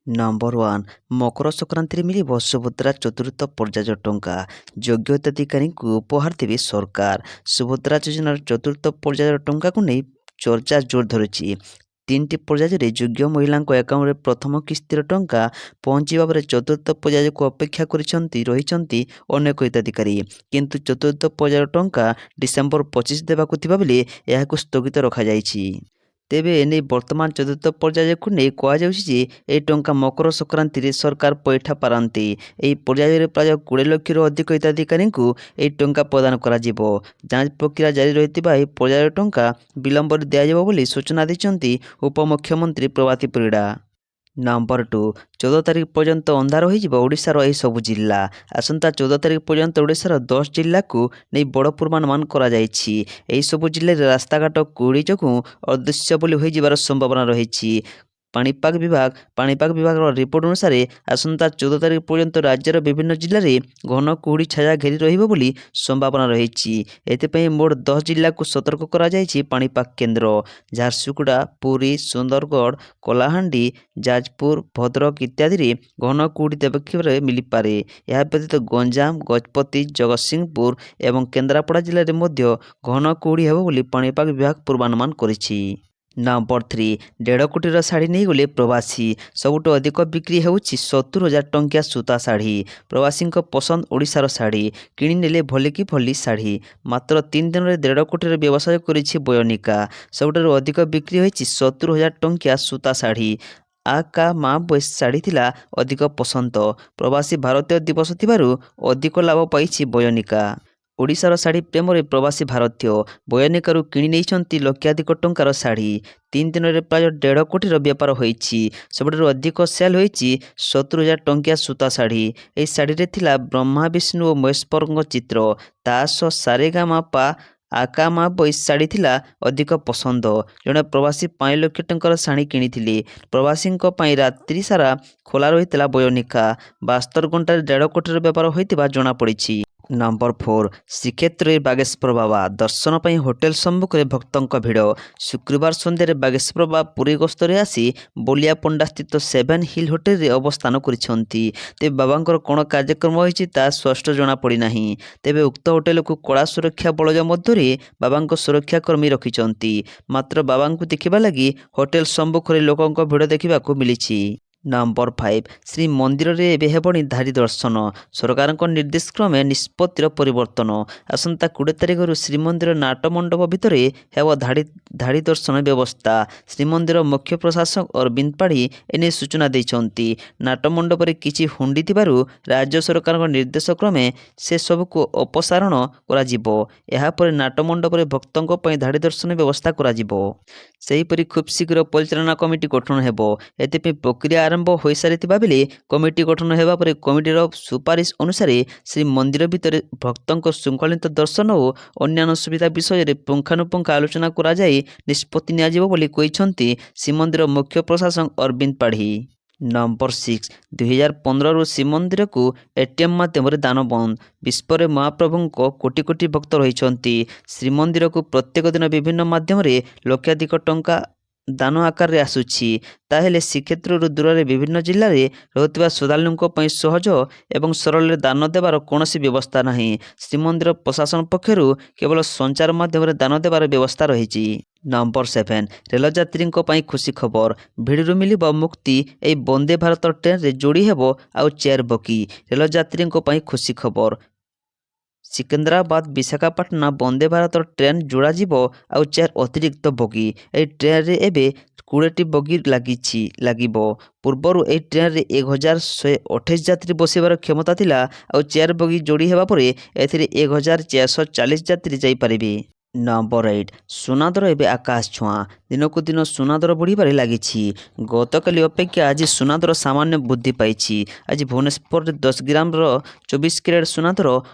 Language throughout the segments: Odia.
ନମ୍ବର 1 ମକର ସଂକ୍ରାନ୍ତିରେ ମିଳିବ ସୁଭଦ୍ରା ଚତୁର୍ଥ ପର୍ଯ୍ୟାୟ ଟଙ୍କା। ଯୋଗ୍ୟ ହିତାଧିକାରୀଙ୍କୁ ଉପହାର ଦେବେ ସରକାର। ସୁଭଦ୍ରା ଯୋଜନାର ଚତୁର୍ଥ ପର୍ଯ୍ୟାୟ ଟଙ୍କାକୁ ନେଇ ଚର୍ଚ୍ଚା ଜୋର ଧରିଛି। 3ଟି ପର୍ଯ୍ୟାୟରେ ଯୋଗ୍ୟ ମହିଳାଙ୍କ ଆକାଉଣ୍ଟରେ ପ୍ରଥମ କିସ୍ତିର ଟଙ୍କା ପହଞ୍ଚିବା ପରେ ଚତୁର୍ଥ ପର୍ଯ୍ୟାୟକୁ ଅପେକ୍ଷା ରହିଛନ୍ତି ଅନେକ ହିତାଧିକାରୀ। କିନ୍ତୁ ଚତୁର୍ଥ ପର୍ଯ୍ୟାୟ ଟଙ୍କା ଡିସେମ୍ବର 25 ଦେବାକୁ ଥିବା ବେଳେ ଏହାକୁ ସ୍ଥଗିତ ରଖାଯାଇଛି। ତେବେ ଏନେଇ ବର୍ତ୍ତମାନ ଚତୁର୍ଥ ପର୍ଯ୍ୟାୟକୁ ନେଇ କୁହାଯାଉଛି ଯେ ଏହି ଟଙ୍କା ମକର ସଂକ୍ରାନ୍ତିରେ ସରକାର ପଇଠ ପାରନ୍ତି। ଏହି ପର୍ଯ୍ୟାୟରେ ପ୍ରାୟ 20 ଲକ୍ଷରୁ ଅଧିକ ହିତାଧିକାରୀଙ୍କୁ ଏହି ଟଙ୍କା ପ୍ରଦାନ କରାଯିବ। ଯାଞ୍ଚ ପ୍ରକ୍ରିୟା ଜାରି ରହିଥିବା ଏହି ପର୍ଯ୍ୟାୟ ଟଙ୍କା ବିଳମ୍ବରେ ଦିଆଯିବ ବୋଲି ସୂଚନା ଦେଇଛନ୍ତି ଉପମୁଖ୍ୟମନ୍ତ୍ରୀ ପ୍ରଭାତୀ ପରିଡ଼ା। ନମ୍ବର 2 14 ତାରିଖ ପର୍ଯ୍ୟନ୍ତ ଅନ୍ଧାର ହୋଇଯିବ ଓଡ଼ିଶାର ଏହି ସବୁ ଜିଲ୍ଲା। ଆସନ୍ତା 14 ତାରିଖ ପର୍ଯ୍ୟନ୍ତ ଓଡ଼ିଶାର 10 ଜିଲ୍ଲାକୁ ନେଇ ବଡ଼ ପୂର୍ବାନୁମାନ କରାଯାଇଛି। ଏହିସବୁ ଜିଲ୍ଲାରେ ରାସ୍ତାଘାଟ କୁହୁଡ଼ି ଯୋଗୁଁ ଅଦୃଶ୍ୟ ବୋଲି ହୋଇଯିବାର ସମ୍ଭାବନା ରହିଛି। ପାଣିପାଗ ବିଭାଗର ରିପୋର୍ଟ ଅନୁସାରେ ଆସନ୍ତା 14 ତାରିଖ ପର୍ଯ୍ୟନ୍ତ ରାଜ୍ୟର ବିଭିନ୍ନ ଜିଲ୍ଲାରେ ଘନ କୁହୁଡ଼ି ଛାୟା ଘେରି ରହିବ ବୋଲି ସମ୍ଭାବନା ରହିଛି। ଏଥିପାଇଁ ମୋଟ 10 ଜିଲ୍ଲାକୁ ସତର୍କ କରାଯାଇଛି ପାଣିପାଗ କେନ୍ଦ୍ର। ଝାରସୁଗୁଡ଼ା, ପୁରୀ, ସୁନ୍ଦରଗଡ଼, କଳାହାଣ୍ଡି, ଯାଜପୁର, ଭଦ୍ରକ ଇତ୍ୟାଦିରେ ଘନ କୁହୁଡ଼ି ଦେଖିବାକୁ ମିଳିପାରେ। ଏହା ବ୍ୟତୀତ ଗଞ୍ଜାମ, ଗଜପତି, ଜଗତସିଂହପୁର ଏବଂ କେନ୍ଦ୍ରାପଡ଼ା ଜିଲ୍ଲାରେ ମଧ୍ୟ ଘନ କୁହୁଡ଼ି ହେବ ବୋଲି ପାଣିପାଗ ବିଭାଗ ପୂର୍ବାନୁମାନ କରିଛି। ନମ୍ବର 3 1.5 କୋଟିର ଶାଢ଼ୀ ନେଇଗଲେ ପ୍ରବାସୀ। ସବୁଠୁ ଅଧିକ ବିକ୍ରି ହେଉଛି 70,000 ଟଙ୍କିଆ ସୂତା ଶାଢ଼ୀ। ପ୍ରବାସୀଙ୍କ ପସନ୍ଦ ଓଡ଼ିଶାର ଶାଢ଼ୀ। କିଣିନେଲେ ଭଲିକି ଭଲି ଶାଢ଼ୀ। ମାତ୍ର 3 ଦିନରେ 1.5 କୋଟିର ବ୍ୟବସାୟ କରିଛି ବୟନିକା। ସବୁଠାରୁ ଅଧିକ ବିକ୍ରି ହୋଇଛି 70,000 ଟଙ୍କିଆ ସୂତା ଶାଢ଼ୀ। କା ମା ବୈଶ ଶାଢ଼ୀ ଥିଲା ଅଧିକ ପସନ୍ଦ। ପ୍ରବାସୀ ଭାରତୀୟ ଦିବସ ଥିବାରୁ ଅଧିକ ଲାଭ ପାଇଛି ବୟନିକା। ଓଡ଼ିଶାର ଶାଢ଼ୀ ପ୍ରେମରେ ପ୍ରବାସୀ ଭାରତୀୟ ବୟନିକାରୁ କିଣି ନେଇଛନ୍ତି ଲକ୍ଷାଧିକ ଟଙ୍କାର ଶାଢ଼ୀ। 3 ଦିନରେ ପ୍ରାୟ 1.5 କୋଟିର ବେପାର ହୋଇଛି। ସବୁଠାରୁ ଅଧିକ ସେଲ୍ ହୋଇଛି 70,000 ଟଙ୍କିଆ ସୂତା ଶାଢ଼ୀ। ଏହି ଶାଢ଼ୀରେ ଥିଲା ବ୍ରହ୍ମା, ବିଷ୍ଣୁ ଓ ମହେଶ୍ୱରଙ୍କ ଚିତ୍ର। ତା ସହ ସାରେଗାମାପା କା ମା ବୈଶ ଶାଢ଼ୀ ଥିଲା ଅଧିକ ପସନ୍ଦ। ଜଣେ ପ୍ରବାସୀ 5 ଲକ୍ଷ ଟଙ୍କାର ଶାଢ଼ୀ କିଣିଥିଲେ। ପ୍ରବାସୀଙ୍କ ପାଇଁ ରାତ୍ରି ସାରା ଖୋଲା ରହିଥିଲା ବୟନିକା। 72 ଘଣ୍ଟାରେ 1.5 କୋଟିର ବେପାର ହୋଇଥିବା ଜଣାପଡ଼ିଛି। ନମ୍ବର 4 ଶ୍ରୀକ୍ଷେତ୍ରରେ ବାଗେଶ୍ୱର ବାବା ଦର୍ଶନ ପାଇଁ ହୋଟେଲ ସମ୍ମୁଖରେ ଭକ୍ତଙ୍କ ଭିଡ଼। ଶୁକ୍ରବାର ସନ୍ଧ୍ୟାରେ ବାଗେଶ୍ୱର ବାବା ପୁରୀ ଗସ୍ତରେ ଆସି ବଲିଆପଣ୍ଡା ସ୍ଥିତ 7 ହିଲ୍ ହୋଟେଲରେ ଅବସ୍ଥାନ କରିଛନ୍ତି। ତେବେ ବାବାଙ୍କର କ'ଣ କାର୍ଯ୍ୟକ୍ରମ ହୋଇଛି ତାହା ସ୍ପଷ୍ଟ ଜଣାପଡ଼ିନାହିଁ। ତେବେ ଉକ୍ତ ହୋଟେଲକୁ କଡ଼ା ସୁରକ୍ଷା ବଳୟ ମଧ୍ୟରେ ବାବାଙ୍କ ସୁରକ୍ଷାକର୍ମୀ ରଖିଛନ୍ତି। ମାତ୍ର ବାବାଙ୍କୁ ଦେଖିବା ଲାଗି ହୋଟେଲ ସମ୍ମୁଖରେ ଲୋକଙ୍କ ଭିଡ଼ ଦେଖିବାକୁ ମିଳିଛି। ନମ୍ବର 5 ଶ୍ରୀମନ୍ଦିରରେ ଏବେ ହେବନି ଧାଡ଼ି ଦର୍ଶନ। ସରକାରଙ୍କ ନିର୍ଦ୍ଦେଶ କ୍ରମେ ନିଷ୍ପତ୍ତିର ପରିବର୍ତ୍ତନ। ଆସନ୍ତା 20 ତାରିଖରୁ ଶ୍ରୀମନ୍ଦିର ନାଟ ମଣ୍ଡପ ଭିତରେ ହେବ ଧାଡ଼ି ଦର୍ଶନ ବ୍ୟବସ୍ଥା। ଶ୍ରୀମନ୍ଦିର ମୁଖ୍ୟ ପ୍ରଶାସକ ଅରବିନ୍ଦ ପାଢ଼ୀ ଏନେଇ ସୂଚନା ଦେଇଛନ୍ତି। ନାଟ ମଣ୍ଡପରେ କିଛି ହୁଣ୍ଡି ଥିବାରୁ ରାଜ୍ୟ ସରକାରଙ୍କ ନିର୍ଦ୍ଦେଶ କ୍ରମେ ସେସବୁକୁ ଅପସାରଣ କରାଯିବ। ଏହାପରେ ନାଟ ମଣ୍ଡପରେ ଭକ୍ତଙ୍କ ପାଇଁ ଧାଡ଼ି ଦର୍ଶନ ବ୍ୟବସ୍ଥା କରାଯିବ। ସେହିପରି ଖୁବ୍ ଶୀଘ୍ର ପରିଚାଳନା କମିଟି ଗଠନ ହେବ। ଏଥିପାଇଁ ପ୍ରକ୍ରିୟା ଆରମ୍ଭ ହୋଇସାରିଥିବା ବେଳେ କମିଟି ଗଠନ ହେବା ପରେ କମିଟିର ସୁପାରିଶ ଅନୁସାରେ ଶ୍ରୀମନ୍ଦିର ଭିତରେ ଭକ୍ତଙ୍କ ଶୃଙ୍ଖଳିତ ଦର୍ଶନ ଓ ଅନ୍ୟାନ୍ୟ ସୁବିଧା ବିଷୟରେ ପୁଙ୍ଖାନୁପୁଙ୍ଖ ଆଲୋଚନା କରାଯାଇ ନିଷ୍ପତ୍ତି ନିଆଯିବ ବୋଲି କହିଛନ୍ତି ଶ୍ରୀମନ୍ଦିର ମୁଖ୍ୟ ପ୍ରଶାସକ ଅରବିନ୍ଦ ପାଢ଼ୀ। ନମ୍ବର 6 2015ରୁ ଶ୍ରୀମନ୍ଦିରକୁ ATM ମାଧ୍ୟମରେ ଦାନ ବନ୍ଦ। ବିଶ୍ୱରେ ମହାପ୍ରଭୁଙ୍କ କୋଟି କୋଟି ଭକ୍ତ ରହିଛନ୍ତି। ଶ୍ରୀମନ୍ଦିରକୁ ପ୍ରତ୍ୟେକ ଦିନ ବିଭିନ୍ନ ମାଧ୍ୟମରେ ଲକ୍ଷାଧିକ ଟଙ୍କା ଦାନ ଆକାରରେ ଆସୁଛି। ତାହେଲେ ଶ୍ରୀକ୍ଷେତ୍ରରୁ ଦୂରରେ ବିଭିନ୍ନ ଜିଲ୍ଲାରେ ରହୁଥିବା ଶ୍ରଦ୍ଧାଳୁଙ୍କ ପାଇଁ ସହଜ ଏବଂ ସରଳରେ ଦାନ ଦେବାର କୌଣସି ବ୍ୟବସ୍ଥା ନାହିଁ। ଶ୍ରୀମନ୍ଦିର ପ୍ରଶାସନ ପକ୍ଷରୁ କେବଳ ସଞ୍ଚାର ମାଧ୍ୟମରେ ଦାନ ଦେବାର ବ୍ୟବସ୍ଥା ରହିଛି। ନମ୍ବର 7 ରେଳଯାତ୍ରୀଙ୍କ ପାଇଁ ଖୁସି ଖବର। ଭିଡ଼ରୁ ମିଳିବ ମୁକ୍ତି। ଏହି ବନ୍ଦେ ଭାରତ ଟ୍ରେନରେ ଯୋଡ଼ି ହେବ ଆଉ ଚେୟାର ବଗି। ରେଳଯାତ୍ରୀଙ୍କ ପାଇଁ ଖୁସି ଖବର। ସିକନ୍ଦରାବାଦ ବିଶାଖାପାଟଣା ବନ୍ଦେ ଭାରତ ଟ୍ରେନ୍ ଯୋଡ଼ାଯିବ ଆଉ 4 ଅତିରିକ୍ତ ବଗି। ଏହି ଟ୍ରେନରେ ଏବେ 20ଟି ବଗି ଲାଗିବ। ପୂର୍ବରୁ ଏହି ଟ୍ରେନରେ 1,128 ଯାତ୍ରୀ ବସିବାର କ୍ଷମତା ଥିଲା ଆଉ 4 ବଗି ଯୋଡ଼ି ହେବା ପରେ ଏଥିରେ 1,440 ଯାତ୍ରୀ ଯାଇପାରିବେ। ନମ୍ବର 8 ସୁନା ଦର ଏବେ ଆକାଶ ଛୁଆଁ। ଦିନକୁ ଦିନ ସୁନା ଦର ବଢ଼ିବାରେ ଲାଗିଛି। ଗତକାଲି ଅପେକ୍ଷା ଆଜି ସୁନା ଦର ସାମାନ୍ୟ ବୃଦ୍ଧି ପାଇଛି। ଆଜି ଭୁବନେଶ୍ୱରରେ 10 ଗ୍ରାମର 24 କ୍ୟାରେଟ୍ ସୁନା ଦର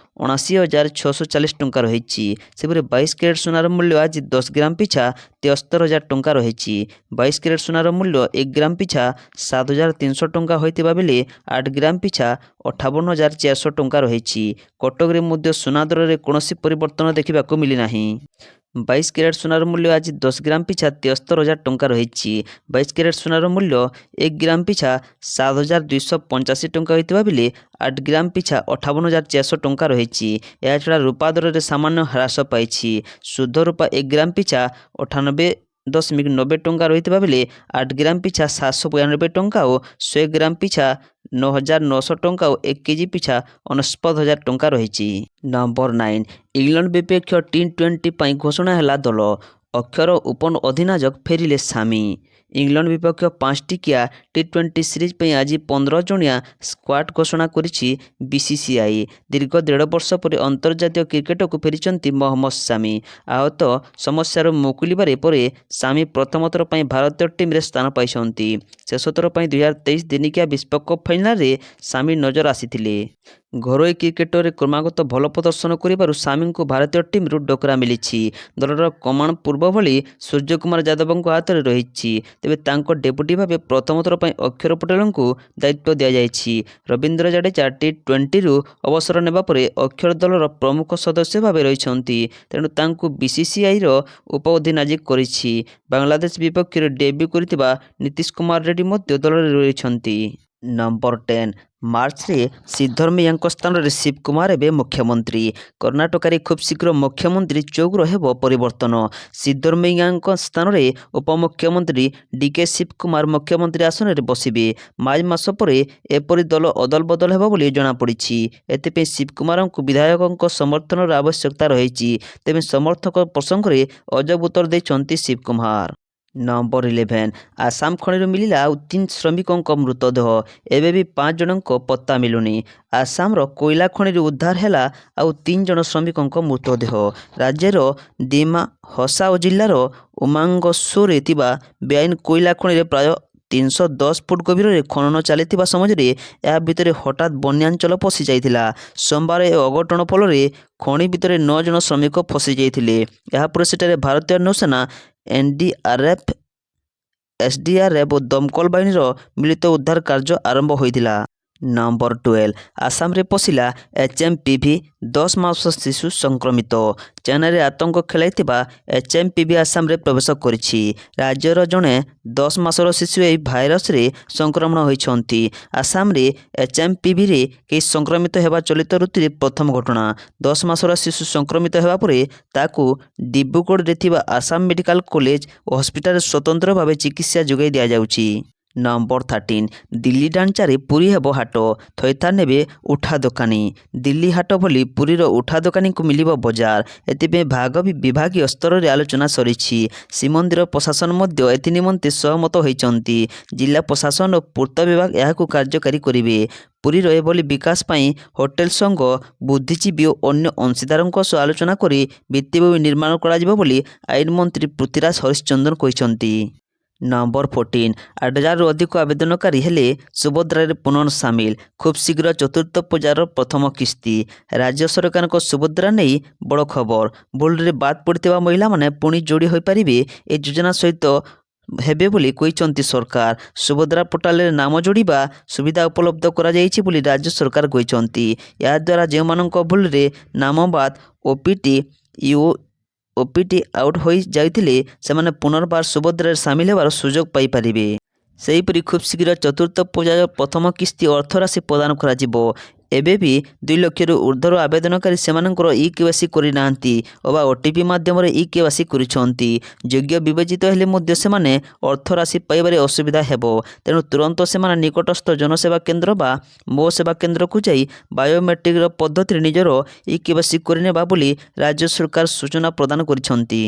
79,640 ଟଙ୍କା ରହିଛି। ସେପରି 22 କ୍ୟାରେଟ୍ ସୁନାର ମୂଲ୍ୟ ଆଜି 10 ଗ୍ରାମ ପିଛା 73,000 ଟଙ୍କା ରହିଛି। 22 କ୍ୟାରେଟ୍ ସୁନାର ମୂଲ୍ୟ 1 ଗ୍ରାମ ପିଛା 7,300 ଟଙ୍କା ହୋଇଥିବା ବେଳେ 8 ଗ୍ରାମ ପିଛା 58,400 ଟଙ୍କା ରହିଛି। କଟକରେ ମଧ୍ୟ ସୁନା ଦରରେ କୌଣସି ପରିବର୍ତ୍ତନ ଦେଖିବାକୁ ମିଳିନାହିଁ। 22 କ୍ୟାରେଟ୍ ସୁନାର ମୂଲ୍ୟ ଆଜି 10 ଗ୍ରାମ ପିଛା 73,000 ଟଙ୍କା ରହିଛି। 22 କ୍ୟାରେଟ୍ ସୁନାର ମୂଲ୍ୟ 1 ଗ୍ରାମ ପିଛା 7,285 ଟଙ୍କା ହୋଇଥିବା ବେଳେ 8 ଗ୍ରାମ ପିଛା 58,400 ଟଙ୍କା ରହିଛି। ଏହାଛଡ଼ା ରୂପା ଦରରେ ସାମାନ୍ୟ ହ୍ରାସ ପାଇଛି। ଶୁଦ୍ଧ ରୂପା 1 ଗ୍ରାମ ପିଛା 98.90 ଟଙ୍କା ରହିଥିବା ବେଳେ 8 ଗ୍ରାମ ପିଛା 792 ଟଙ୍କା ଓ 100 ଗ୍ରାମ ପିଛା 9,900 ଟଙ୍କା ଓ 1 କେଜି ପିଛା 69,000 ଟଙ୍କା ରହିଛି। ନମ୍ବର 9 ଇଂଲଣ୍ଡ ବିପକ୍ଷ ଟି20 ପାଇଁ ଘୋଷଣା ହେଲା ଦଳ। ଅକ୍ଷର ଓପନ ଅଧିନାୟକ ଫେରିଲେ ସାମି। ଇଂଲଣ୍ଡ ବିପକ୍ଷ 5 ଟିକିଆ ଟି20 ସିରିଜ୍ ପାଇଁ ଆଜି 15 ଜଣିଆ ସ୍କ୍ୱାଡ୍ ଘୋଷଣା କରିଛି ବିସିସିଆଇ। ଦୀର୍ଘ 1.5 ବର୍ଷ ପରେ ଅନ୍ତର୍ଜାତୀୟ କ୍ରିକେଟକୁ ଫେରିଛନ୍ତି ମହମ୍ମଦ ସାମି। ଆହତ ସମସ୍ୟାରୁ ମୁକୁଳିବାରେ ପରେ ସାମି ପ୍ରଥମ ଥର ପାଇଁ ଭାରତୀୟ ଟିମ୍ରେ ସ୍ଥାନ ପାଇଛନ୍ତି। ଶେଷ ଥର ପାଇଁ 2023 ଦିନିକିଆ ବିଶ୍ୱକପ୍ ଫାଇନାଲରେ ସାମି ନଜର ଆସିଥିଲେ। ଘରୋଇ କ୍ରିକେଟରେ କ୍ରମାଗତ ଭଲ ପ୍ରଦର୍ଶନ କରିବାରୁ ସାମିଙ୍କୁ ଭାରତୀୟ ଟିମ୍ରୁ ଡକରା ମିଳିଛି। ଦଳର କମାଣ୍ଡ ପୂର୍ବ ଭଳି ସୂର୍ଯ୍ୟକୁମାର ଯାଦବଙ୍କ ହାତରେ ରହିଛି। ତେବେ ତାଙ୍କ ଡେପୁଟି ଭାବେ ପ୍ରଥମ ଥର ପାଇଁ ଅକ୍ଷର ପଟେଲଙ୍କୁ ଦାୟିତ୍ୱ ଦିଆଯାଇଛି। ରବୀନ୍ଦ୍ର ଜାଡେଜା ଟି20ରୁ ଅବସର ନେବା ପରେ ଅକ୍ଷର ଦଳର ପ୍ରମୁଖ ସଦସ୍ୟ ଭାବେ ରହିଛନ୍ତି। ତେଣୁ ତାଙ୍କୁ ବିସିସିଆଇର ଉପ ଅଧିନାୟକ କରିଛି। ବାଂଲାଦେଶ ବିପକ୍ଷରେ ଡେବ୍ୟୁ କରିଥିବା ନୀତିଶ କୁମାର ରେଡ୍ଡି ମଧ୍ୟ ଦଳରେ ରହିଛନ୍ତି। ନମ୍ବର 10 ମାର୍ଚ୍ଚରେ ସିଦ୍ଧରମେୟାଙ୍କ ସ୍ଥାନରେ ଶିବ କୁମାର ଏବେ ମୁଖ୍ୟମନ୍ତ୍ରୀ। କର୍ଣ୍ଣାଟକରେ ଖୁବ୍ ଶୀଘ୍ର ମୁଖ୍ୟମନ୍ତ୍ରୀ ଚୌକର ହେବ ପରିବର୍ତ୍ତନ। ସିଦ୍ଧରମେୟାଙ୍କ ସ୍ଥାନରେ ଉପମୁଖ୍ୟମନ୍ତ୍ରୀ ଡିକେ ଶିବ କୁମାର ମୁଖ୍ୟମନ୍ତ୍ରୀ ଆସନରେ ବସିବେ। ମାର୍ଚ୍ଚ ମାସ ପରେ ଏପରି ଦଳ ଅଦଳ ବଦଳ ହେବ ବୋଲି ଜଣାପଡ଼ିଛି। ଏଥିପାଇଁ ଶିବ କୁମାରଙ୍କୁ ବିଧାୟକଙ୍କ ସମର୍ଥନର ଆବଶ୍ୟକତା ରହିଛି। ତେବେ ସମର୍ଥକ ପ୍ରସଙ୍ଗରେ ଅଜବ ଉତ୍ତର ଦେଇଛନ୍ତି ଶିବ କୁମାର। ନମ୍ବର 11 ଆସାମ ଖଣିରୁ ମିଳିଲା ଆଉ 3 ଶ୍ରମିକଙ୍କ ମୃତଦେହ। ଏବେ ବି 5 ଜଣଙ୍କ ପତ୍ତା ମିଳୁନି। ଆସାମର କୋଇଲା ଖଣିରୁ ଉଦ୍ଧାର ହେଲା ଆଉ 3 ଜଣ ଶ୍ରମିକଙ୍କ ମୃତଦେହ। ରାଜ୍ୟର ଦିମା ହସାଓ ଜିଲ୍ଲାର ଉମାଙ୍ଗସୋରେ ଥିବା ବେଆଇନ କୋଇଲା ଖଣିରେ ପ୍ରାୟ 310 ଫୁଟ ଗଭୀରରେ ଖନନ ଚାଲିଥିବା ସମୟରେ ଏହା ଭିତରେ ହଠାତ୍ ବନ୍ୟାଞ୍ଚଳ ପଶି ଯାଇଥିଲା। ସୋମବାର ଏ ଅଘଟଣ ଫଳରେ ଖଣି ଭିତରେ 9 ଜଣ ଶ୍ରମିକ ଫସି ଯାଇଥିଲେ। ଏହାପରେ ସେଠାରେ ଭାରତୀୟ ନୌସେନା ଏନଡିଆରଏଫ୍ ଏସଡିଆରଏଫ୍ ଓ ଦମକଳ ବାହିନୀର ମିଳିତ ଉଦ୍ଧାର କାର୍ଯ୍ୟ ଆରମ୍ଭ ହୋଇଥିଲା। ନମ୍ବର 12 ଆସାମରେ ପଶିଲା ଏଚଏମପିଭି 10 ମାସ ଶିଶୁ ସଂକ୍ରମିତ। ଚାଇନାରେ ଆତଙ୍କ ଖେଳାଇଥିବା ଏଚଏମପିଭି ଆସାମରେ ପ୍ରବେଶ କରିଛି। ରାଜ୍ୟର ଜଣେ 10 ମାସର ଶିଶୁ ଏହି ଭାଇରସରେ ସଂକ୍ରମଣ ହୋଇଛନ୍ତି। ଆସାମରେ ଏଚଏମପିଭିରେ କେହି ସଂକ୍ରମିତ ହେବା ଚଳିତ ଋତୁରେ ପ୍ରଥମ ଘଟଣା। 10 ମାସର ଶିଶୁ ସଂକ୍ରମିତ ହେବା ପରେ ତାକୁ ଡିବ୍ରୁଗଡ଼ରେ ଥିବା ଆସାମ ମେଡିକାଲ କଲେଜ ଓ ହସ୍ପିଟାଲରେ ସ୍ୱତନ୍ତ୍ର ଭାବେ ଚିକିତ୍ସା ଯୋଗାଇ ଦିଆଯାଉଛି। ନମ୍ବର 13 ଦିଲ୍ଲୀ ଢାଞ୍ଚାରେ ପୁରୀ ହେବ ହାଟ। ଥଇଥାନ ନେବେ ଉଠା ଦୋକାନୀ। ଦିଲ୍ଲୀ ହାଟ ଭଳି ପୁରୀର ଉଠା ଦୋକାନୀଙ୍କୁ ମିଳିବ ବଜାର। ଏଥିପାଇଁ ବିଭାଗୀୟ ସ୍ତରରେ ଆଲୋଚନା ସରିଛି। ଶ୍ରୀମନ୍ଦିର ପ୍ରଶାସନ ମଧ୍ୟ ଏଥିନିମନ୍ତେ ସହମତ ହୋଇଛନ୍ତି। ଜିଲ୍ଲା ପ୍ରଶାସନ ଓ ପୂର୍ତ୍ତ ବିଭାଗ ଏହାକୁ କାର୍ଯ୍ୟକାରୀ କରିବେ। ପୁରୀର ଏଭଳି ବିକାଶ ପାଇଁ ହୋଟେଲ ସଂଘ, ବୁଦ୍ଧିଜୀବୀ ଓ ଅନ୍ୟ ଅଂଶୀଦାରଙ୍କ ସହ ଆଲୋଚନା କରି ଭିତ୍ତିଭୂମି ନିର୍ମାଣ କରାଯିବ ବୋଲି ଆଇନ ମନ୍ତ୍ରୀ ପୃଥ୍ୱୀରାଜ ହରିଚନ୍ଦନ କହିଛନ୍ତି। ନମ୍ବର 14 8,000ରୁ ଅଧିକ ଆବେଦନକାରୀ ହେଲେ ସୁଭଦ୍ରାରେ ପୁନଃ ସାମିଲ। ଖୁବ୍ ଶୀଘ୍ର ଚତୁର୍ଥ ପର୍ଯ୍ୟାୟର ପ୍ରଥମ କିସ୍ତି। ରାଜ୍ୟ ସରକାରଙ୍କ ସୁଭଦ୍ରା ନେଇ ବଡ଼ ଖବର। ଭୁଲରେ ବାଦ୍ ପଡ଼ିଥିବା ମହିଳାମାନେ ପୁଣି ଯୋଡ଼ି ହୋଇପାରିବେ ଏ ଯୋଜନା ସହିତ ହେବେ ବୋଲି କହିଛନ୍ତି ସରକାର। ସୁଭଦ୍ରା ପୋର୍ଟାଲରେ ନାମ ଯୋଡ଼ିବା ସୁବିଧା ଉପଲବ୍ଧ କରାଯାଇଛି ବୋଲି ରାଜ୍ୟ ସରକାର କହିଛନ୍ତି। ଏହାଦ୍ୱାରା ଯେଉଁମାନଙ୍କ ଭୁଲରେ ନାମ ବାଦ୍ ଓପିଟି ଆଉଟ୍ ହୋଇଯାଇଥିଲେ ସେମାନେ ପୁନର୍ବାର ସୁଭଦ୍ରାରେ ସାମିଲ ହେବାର ସୁଯୋଗ ପାଇପାରିବେ। ସେହିପରି ଖୁବ୍ ଶୀଘ୍ର ଚତୁର୍ଥ ପର୍ଯ୍ୟାୟ ପ୍ରଥମ କିସ୍ତି ଅର୍ଥରାଶି ପ୍ରଦାନ କରାଯିବ। ଏବେ ବି 2 ଲକ୍ଷରୁ ଉର୍ଦ୍ଧ୍ୱର ଆବେଦନକାରୀ ସେମାନଙ୍କର ଇକେୱାଇସି କରିନାହାନ୍ତି ଅବା ଓଟିପି ମାଧ୍ୟମରେ ଇକେୱାଇସି କରିଛନ୍ତି। ଯୋଗ୍ୟ ବିବେଚିତ ହେଲେ ମଧ୍ୟ ସେମାନେ ଅର୍ଥରାଶି ପାଇବାରେ ଅସୁବିଧା ହେବ। ତେଣୁ ତୁରନ୍ତ ସେମାନେ ନିକଟସ୍ଥ ଜନସେବା କେନ୍ଦ୍ର ବା ମୋ ସେବା କେନ୍ଦ୍ରକୁ ଯାଇ ବାୟୋମେଟ୍ରିକ୍ର ପଦ୍ଧତିରେ ନିଜର ଇକେୱାଇସି କରିନେବା ବୋଲି ରାଜ୍ୟ ସରକାର ସୂଚନା ପ୍ରଦାନ କରିଛନ୍ତି।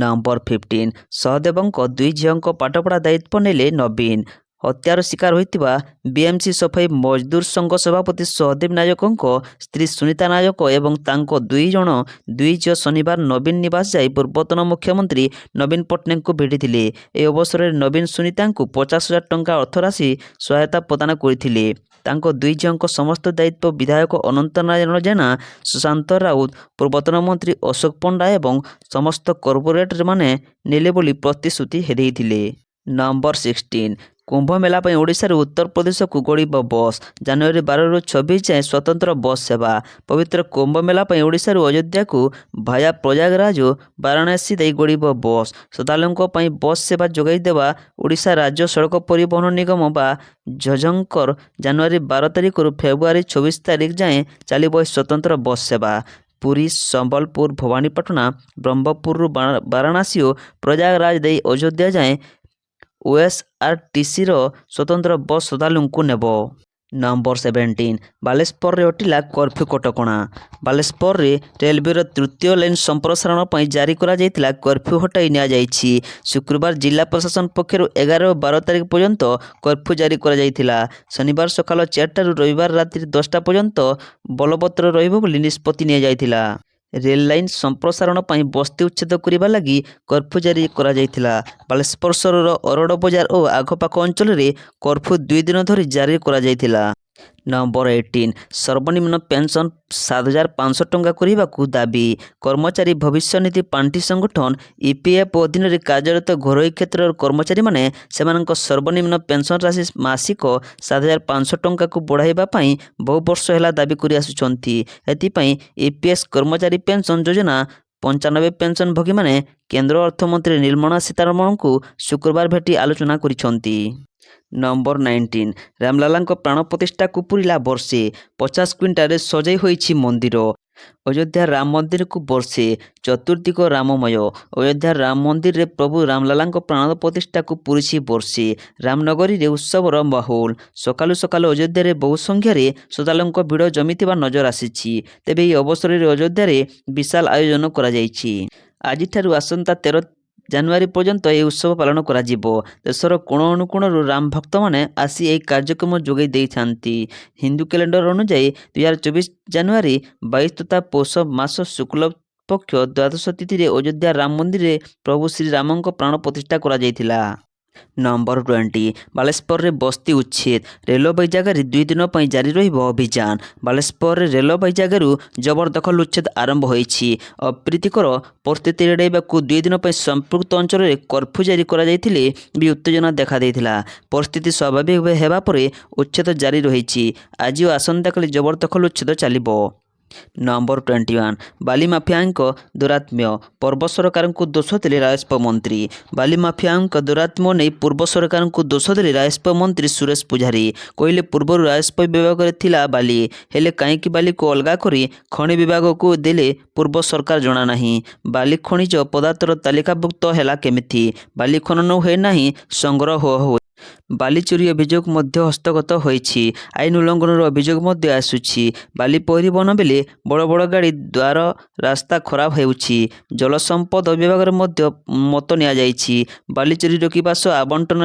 ନମ୍ବର 15 ସହଦେବଙ୍କ 2 ଝିଅଙ୍କ ପାଠପଢ଼ା ଦାୟିତ୍ୱ ନେଲେ ନବୀନ। ହତ୍ୟାର ଶିକାର ହୋଇଥିବା ବିଏମସି ସଫାଇ ମଜଦୁର ସଂଘ ସଭାପତି ସହଦେବ ନାୟକଙ୍କ ସ୍ତ୍ରୀ ସୁନିତା ନାୟକ ଏବଂ ତାଙ୍କ 2 ଝିଅ ଶନିବାର ନବୀନ ନିବାସ ଯାଇ ପୂର୍ବତନ ମୁଖ୍ୟମନ୍ତ୍ରୀ ନବୀନ ପଟ୍ଟନାୟକଙ୍କୁ ଭେଟିଥିଲେ। ଏହି ଅବସରରେ ନବୀନ ସୁନିତାଙ୍କୁ 50,000 ଟଙ୍କା ଅର୍ଥରାଶି ସହାୟତା ପ୍ରଦାନ କରିଥିଲେ। ତାଙ୍କ 2 ଝିଅଙ୍କ ସମସ୍ତ ଦାୟିତ୍ୱ ବିଧାୟକ ଅନନ୍ତ ନାରାୟଣ ଜେନା, ସୁଶାନ୍ତ ରାଉତ, ପୂର୍ବତନ ମନ୍ତ୍ରୀ ଅଶୋକ ପଣ୍ଡା ଏବଂ ସମସ୍ତ କର୍ପୋରେଟରମାନେ ନେଲେ ବୋଲି ପ୍ରତିଶ୍ରୁତି ଦେଇଥିଲେ। ନମ୍ବର 16 କୁମ୍ଭ ମେଳା ପାଇଁ ଓଡ଼ିଶାରୁ ଉତ୍ତରପ୍ରଦେଶକୁ ଗଡ଼ିବ ବସ୍। ଜାନୁଆରୀ 12ରୁ 26 ଯାଏଁ ସ୍ୱତନ୍ତ୍ର ବସ୍ ସେବା। ପବିତ୍ର କୁମ୍ଭ ମେଳା ପାଇଁ ଓଡ଼ିଶାରୁ ଅଯୋଧ୍ୟାକୁ ଭାୟା ପ୍ରୟାଗରାଜ ଓ ବାରାଣସୀ ଦେଇ ଗଡ଼ିବ ବସ୍। ଶ୍ରଦ୍ଧାଳୁଙ୍କ ପାଇଁ ବସ୍ ସେବା ଯୋଗାଇ ଦେବା ଓଡ଼ିଶା ରାଜ୍ୟ ସଡ଼କ ପରିବହନ ନିଗମ ବା ଝଝଙ୍କର ଜାନୁଆରୀ 12 ତାରିଖରୁ ଫେବୃଆରୀ 24 ତାରିଖ ଯାଏଁ ଚାଲିବ ଏହି ସ୍ୱତନ୍ତ୍ର ବସ୍ ସେବା। ପୁରୀ, ସମ୍ବଲପୁର, ଭବାନୀପାଟଣା, ବ୍ରହ୍ମପୁରରୁ ବାରାଣସୀ ଓ ପ୍ରୟାଗରାଜ ଦେଇ ଅଯୋଧ୍ୟା ଯାଏଁ OSRTCର ସ୍ୱତନ୍ତ୍ର ବସ୍ ଶ୍ରଦ୍ଧାଳୁଙ୍କୁ ନେବ। ନମ୍ବର 17 ବାଲେଶ୍ୱରରେ ହଟିଲା କର୍ଫ୍ୟୁ କଟକଣା। ବାଲେଶ୍ୱରରେ ରେଲୱେର ତୃତୀୟ ଲାଇନ୍ ସମ୍ପ୍ରସାରଣ ପାଇଁ ଜାରି କରାଯାଇଥିଲା କର୍ଫ୍ୟୁ ହଟାଇ ନିଆଯାଇଛି। ଶୁକ୍ରବାର ଜିଲ୍ଲା ପ୍ରଶାସନ ପକ୍ଷରୁ 11 ଓ 12 ତାରିଖ ପର୍ଯ୍ୟନ୍ତ କର୍ଫ୍ୟୁ ଜାରି କରାଯାଇଥିଲା। ଶନିବାର ସକାଳ 4ଟାରୁ ରବିବାର ରାତ୍ରି 10ଟା ପର୍ଯ୍ୟନ୍ତ ବଳବତ୍ତର ରହିବ ବୋଲି ନିଷ୍ପତ୍ତି ନିଆଯାଇଥିଲା। ରେଲ ଲାଇନ୍ ସମ୍ପ୍ରସାରଣ ପାଇଁ ବସ୍ତି ଉଚ୍ଛେଦ କରିବା ଲାଗି କର୍ଫ୍ୟୁ ଜାରି କରାଯାଇଥିଲା। ବାଲେଶ୍ୱର ସହରର ଅରଡ଼ ବଜାର ଓ ଆଖପାଖ ଅଞ୍ଚଳରେ କର୍ଫ୍ୟୁ 2 ଦିନ ଧରି ଜାରି କରାଯାଇଥିଲା। ନମ୍ବର 18 ସର୍ବନିମ୍ନ ପେନ୍ସନ୍ 7,500 ଟଙ୍କା କରିବାକୁ ଦାବି। କର୍ମଚାରୀ ଭବିଷ୍ୟନିଧି ପାଣ୍ଠି ସଂଗଠନ EPF ଅଧୀନରେ କାର୍ଯ୍ୟରତ ଘରୋଇ କ୍ଷେତ୍ରର କର୍ମଚାରୀମାନେ ସେମାନଙ୍କ ସର୍ବନିମ୍ନ ପେନ୍ସନ୍ ରାଶି ମାସିକ 7,500 ଟଙ୍କାକୁ ବଢ଼ାଇବା ପାଇଁ ବହୁ ବର୍ଷ ହେଲା ଦାବି କରି ଆସୁଛନ୍ତି। ଏଥିପାଇଁ EPS କର୍ମଚାରୀ ପେନ୍ସନ୍ ଯୋଜନା 95 ପେନ୍ସନ୍ଭୋଗୀମାନେ କେନ୍ଦ୍ର ଅର୍ଥମନ୍ତ୍ରୀ ନିର୍ମଳା ସୀତାରମଣଙ୍କୁ ଶୁକ୍ରବାର ଭେଟି ଆଲୋଚନା କରିଛନ୍ତି। ନମ୍ବର 19 ରାମଲାଲାଙ୍କ ପ୍ରାଣ ପ୍ରତିଷ୍ଠାକୁ ପୂରିଲା ବର୍ଷେ। 50 କ୍ୱିଣ୍ଟାଲରେ ସଜେଇ ହୋଇଛି ମନ୍ଦିର। ଅଯୋଧ୍ୟା ରାମ ମନ୍ଦିରକୁ ବର୍ଷେ। ଚତୁର୍ଦ୍ଦିଗ ରାମମୟ। ଅଯୋଧ୍ୟା ରାମ ମନ୍ଦିରରେ ପ୍ରଭୁ ରାମଲାଲାଙ୍କ ପ୍ରାଣ ପ୍ରତିଷ୍ଠାକୁ ପୂରିଛି ବର୍ଷେ। ରାମନଗରୀରେ ଉତ୍ସବର ମାହୋଲ। ସକାଳୁ ସକାଳୁ ଅଯୋଧ୍ୟାରେ ବହୁ ସଂଖ୍ୟାରେ ଶ୍ରଦ୍ଧାଳୁଙ୍କ ଭିଡ଼ ଜମିଥିବା ନଜର ଆସିଛି। ତେବେ ଏହି ଅବସରରେ ଅଯୋଧ୍ୟାରେ ବିଶାଳ ଆୟୋଜନ କରାଯାଇଛି। ଆଜିଠାରୁ ଆସନ୍ତା 13 ଜାନୁଆରୀ ପର୍ଯ୍ୟନ୍ତ ଏହି ଉତ୍ସବ ପାଳନ କରାଯିବ। ଦେଶର କୋଣ ଅନୁକୋଣରୁ ରାମ ଭକ୍ତମାନେ ଆସି ଏହି କାର୍ଯ୍ୟକ୍ରମ ଯୋଗାଇ ଦେଇଥାନ୍ତି। ହିନ୍ଦୁ କ୍ୟାଲେଣ୍ଡର ଅନୁଯାୟୀ 2024 ଜାନୁଆରୀ 22 ତଥା ପୌଷ ମାସ ଶୁକ୍ଳ ପକ୍ଷ ଦ୍ୱାଦଶ ତିଥିରେ ଅଯୋଧ୍ୟା ରାମ ମନ୍ଦିରରେ ପ୍ରଭୁ ଶ୍ରୀରାମଙ୍କ ପ୍ରାଣ ପ୍ରତିଷ୍ଠା କରାଯାଇଥିଲା। ନମ୍ବର 20 ବାଲେଶ୍ୱରରେ ବସ୍ତି ଉଚ୍ଛେଦ। ରେଳବାଇ ଜାଗାରେ 2 ଦିନ ପାଇଁ ଜାରି ରହିବ ଅଭିଯାନ। ବାଲେଶ୍ୱରରେ ରେଳବାଇ ଜାଗାରୁ ଜବରଦଖଲ ଉଚ୍ଛେଦ ଆରମ୍ଭ ହୋଇଛି। ଅପ୍ରୀତିକର ପରିସ୍ଥିତି ଏଡ଼ାଇବାକୁ 2 ଦିନ ପାଇଁ ସମ୍ପୃକ୍ତ ଅଞ୍ଚଳରେ କର୍ଫ୍ୟୁ ଜାରି କରାଯାଇଥିଲେ ବି ଉତ୍ତେଜନା ଦେଖାଦେଇଥିଲା। ପରିସ୍ଥିତି ସ୍ୱାଭାବିକ ହେବା ପରେ ଉଚ୍ଛେଦ ଜାରି ରହିଛି। ଆଜି ଓ ଆସନ୍ତାକାଲି ଜବରଦଖଲ ଉଚ୍ଛେଦ ଚାଲିବ। ନମ୍ବର 21 ବାଲି ମାଫିଆଙ୍କ ଦୌରାତ୍ମ୍ୟ। ପୂର୍ବ ସରକାରଙ୍କୁ ଦୋଷ ଦେଲେ ରାଜସ୍ୱ ମନ୍ତ୍ରୀ। ବାଲି ମାଫିଆଙ୍କ ଦୌରାତ୍ମ୍ୟ ନେଇ ପୂର୍ବ ସରକାରଙ୍କୁ ଦୋଷ ଦେଲେ ରାଜସ୍ୱ ମନ୍ତ୍ରୀ ସୁରେଶ ପୂଝାରୀ। କହିଲେ ପୂର୍ବରୁ ରାଜସ୍ୱ ବିଭାଗରେ ଥିଲା ବାଲି, ହେଲେ କାହିଁକି ବାଲିକୁ ଅଲଗା କରି ଖଣି ବିଭାଗକୁ ଦେଲେ ପୂର୍ବ ସରକାର ଜଣାନାହିଁ। ବାଲି ଖଣିଜ ପଦାର୍ଥର ତାଲିକାଭୁକ୍ତ ହେଲା କେମିତି? ବାଲି ଖନନ ହୁଏ ନାହିଁ, ସଂଗ୍ରହ ହୁଏ। ବାଲି ଚୋରି ଅଭିଯୋଗ ମଧ୍ୟ ହସ୍ତଗତ ହୋଇଛି। ଆଇନ ଉଲ୍ଲଂଘନର ଅଭିଯୋଗ ମଧ୍ୟ ଆସୁଛି। ବାଲି ପରିବହନ ବେଳେ ବଡ଼ ବଡ଼ ଗାଡ଼ି ଦ୍ୱାର ରାସ୍ତା ଖରାପ ହେଉଛି। ଜଳସମ୍ପଦ ବିଭାଗରେ ମଧ୍ୟ ମତ ନିଆଯାଇଛି। ବାଲି ଚୋରି ରୋକିବା ସହ ଆବଣ୍ଟନ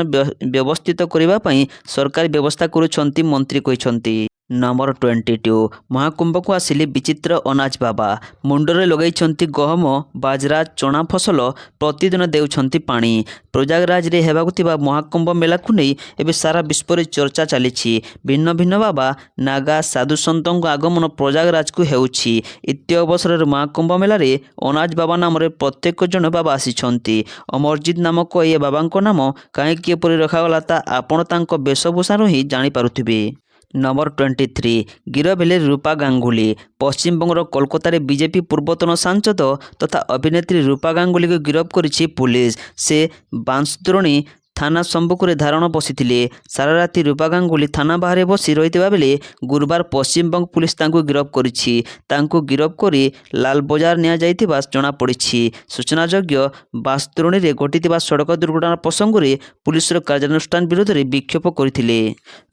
ବ୍ୟବସ୍ଥିତ କରିବା ପାଇଁ ସରକାର ବ୍ୟବସ୍ଥା କରୁଛନ୍ତି ମନ୍ତ୍ରୀ କହିଛନ୍ତି। ନମ୍ବର 22 ମହାକୁମ୍ଭକୁ ଆସିଲେ ବିଚିତ୍ର ଅନାଜ ବାବା। ମୁଣ୍ଡରେ ଲଗାଇଛନ୍ତି ଗହମ, ବାଜରା, ଚଣା ଫସଲ, ପ୍ରତିଦିନ ଦେଉଛନ୍ତି ପାଣି। ପ୍ରୟାଗରାଜରେ ହେବାକୁ ଥିବା ମହାକୁମ୍ଭ ମେଳାକୁ ନେଇ ଏବେ ସାରା ବିଶ୍ୱରେ ଚର୍ଚ୍ଚା ଚାଲିଛି। ଭିନ୍ନ ଭିନ୍ନ ବାବା, ନାଗା, ସାଧୁସନ୍ତଙ୍କ ଆଗମନ ପ୍ରୟାଗରାଜକୁ ହେଉଛି। ଇତ୍ୟ ଅବସରରେ ମହାକୁମ୍ଭ ମେଳାରେ ଅନାଜ ବାବା ନାମରେ ପ୍ରତ୍ୟେକ ଜଣ ବାବା ଆସିଛନ୍ତି। ଅମରଜିତ୍ ନାମକ ଏ ବାବାଙ୍କ ନାମ କାହିଁକି ଏପରି ରଖାଗଲା ତା ଆପଣ ତାଙ୍କ ବେଶଭୂଷାରୁ ହିଁ ଜାଣିପାରୁଥିବେ। ନମ୍ବର 23 ଗିରଫ ହେଲେ ରୂପା ଗାଙ୍ଗୁଲି। ପଶ୍ଚିମବଙ୍ଗର କୋଲକାତାରେ ବିଜେପି ପୂର୍ବତନ ସାଂସଦ ତଥା ଅଭିନେତ୍ରୀ ରୂପା ଗାଙ୍ଗୁଲିକୁ ଗିରଫ କରିଛି ପୁଲିସ। ସେ ବାଂଶଦ୍ରୋଣୀ ଥାନା ସମ୍ମୁଖରେ ଧାରଣା ବସିଥିଲେ। ସାରା ରାତି ରୂପା ଗାଙ୍ଗୁଲି ଥାନା ବାହାରେ ବସି ରହିଥିବା ବେଳେ ଗୁରୁବାର ପଶ୍ଚିମବଙ୍ଗ ପୁଲିସ ତାଙ୍କୁ ଗିରଫ କରିଛି। ତାଙ୍କୁ ଗିରଫ କରି ଲାଲବଜାର ନିଆଯାଇଥିବା ଜଣାପଡ଼ିଛି। ସୂଚନାଯୋଗ୍ୟ ବାଂଶଦ୍ରୋଣୀରେ ଘଟିଥିବା ସଡ଼କ ଦୁର୍ଘଟଣା ପ୍ରସଙ୍ଗରେ ପୁଲିସର କାର୍ଯ୍ୟାନୁଷ୍ଠାନ ବିରୋଧରେ ବିକ୍ଷୋଭ କରିଥିଲେ।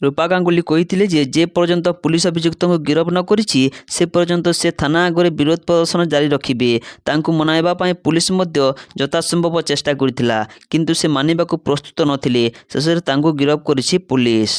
ରୂପା ଗାଙ୍ଗୁଲି କହିଥିଲେ ଯେ ପର୍ଯ୍ୟନ୍ତ ପୁଲିସ ଅଭିଯୁକ୍ତଙ୍କୁ ଗିରଫ ନ କରିଛି ସେ ପର୍ଯ୍ୟନ୍ତ ସେ ଥାନା ଆଗରେ ବିରୋଧ ପ୍ରଦର୍ଶନ ଜାରି ରଖିବେ। ତାଙ୍କୁ ମନାଇବା ପାଇଁ ପୁଲିସ ମଧ୍ୟ ଯଥାସମ୍ଭବ ଚେଷ୍ଟା କରିଥିଲା, କିନ୍ତୁ ସେ ମାନିବାକୁ ପ୍ରସ୍ତୁତ ନଥିଲେ। ଶେଷରେ ତାଙ୍କୁ ଗିରଫ କରିଛି ପୁଲିସ।